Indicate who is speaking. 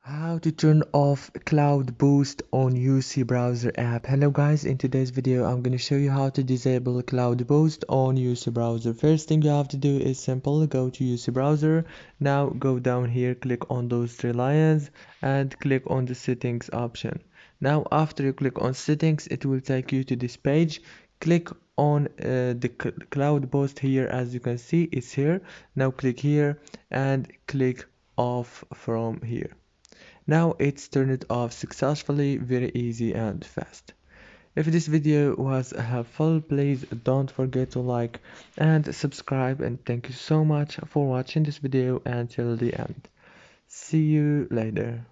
Speaker 1: How to turn off Cloud Boost on UC browser app. Hello guys, in today's video I'm going to show you how to disable Cloud Boost on UC browser. First thing you have to do is simple, go to UC browser. Now go down here, click on those three lines and click on the settings option. Now after you click on settings, it will take you to this page. Click on the Cloud Boost here. As you can see, it's here. Now click here and click off from here. Now it's turned off successfully, very easy and fast. If this video was helpful, please don't forget to like and subscribe, and thank you so much for watching this video until the end. See you later.